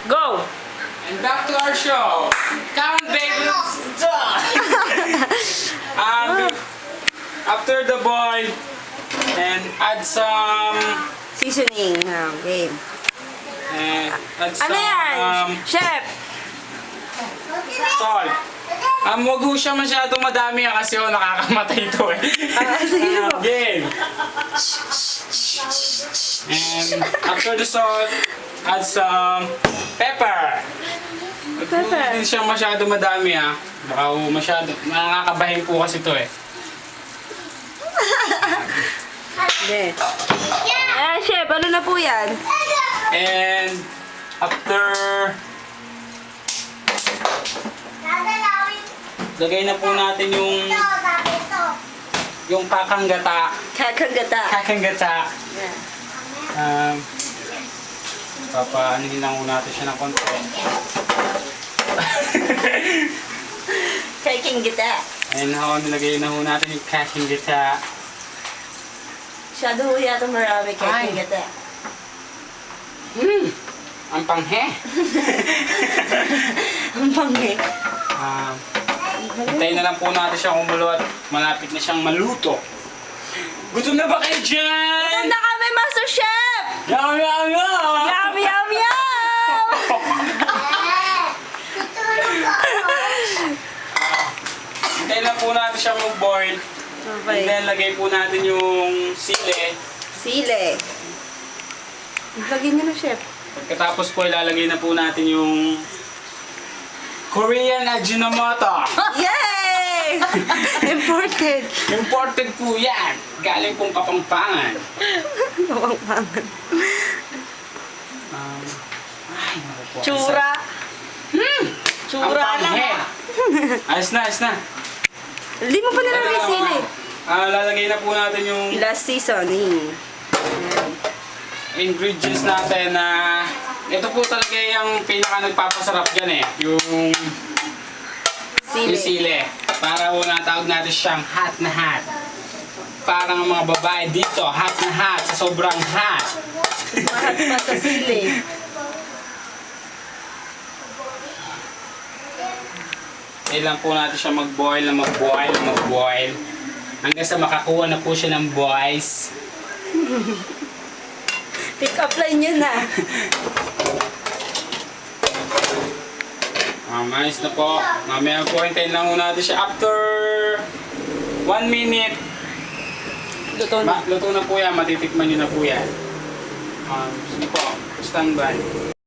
Go! And back to our show. Count baby. After the boil, and add some Seasoning. Game. add some Ano yan? Chef! salt. Wag ho siya masyadong madami kasi nakakamatay ito eh. Sige po. Game. And after the salt, add some pepper. Pepper. Hindi siya masyado madami ha. Baka masyado, nakakabahin po kasi ito eh. Hindi. Chef, ano na po yan? And after, lagay na po natin yung kakanggata. Kakanggata. Kakanggata. Yeah. Papaanihin lang po natin siya ng konti. Kakanggata. And nilagay na po natin yung kakanggata. Masyado ho yata marami kakanggata. Ang panghe. Ang pangit. Hintayin na lang po natin siya kumulo at malapit na siyang maluto. Gutom na ba kayo dyan? Gutom na kami, Master Chef! Yum, yum, yum! Yum, yum, yum! Hintayin lang po natin siya mag-boil. And Okay. then lagay po natin yung sili. Sile. Lagyan nyo na, Chef. Pagkatapos po ilalagay na po natin yung Korean Ajinomoto. Yay! Imported. Imported po yan. Galing pong Kapampangan. Kapampangan. Ay, naku po. Tsura. Tsura Ang lang. panghe. Ayos na, ayos na. Hindi mo pa nilalagay sili. Lalagay na po natin yung Last seasoning. ingredients natin na ito po talaga yung pinaka nagpapasarap dyan eh. Yung Sili. sili. Para po natawag natin siyang hot na hot. Parang ang mga babae dito, hot na hot, sa sobrang hot. Mahat pa sa sili. Kailan po natin siya mag-boil na mag-boil na mag-boil. Hanggang sa makakuha na po siya ng boys. Pick up line yun na. Ayos na po. Mamaya po hintayin lang po natin siya. After 1 minute, Luto na. luto na po yan. Matitikman nyo na po yan. Sige po. Stand by.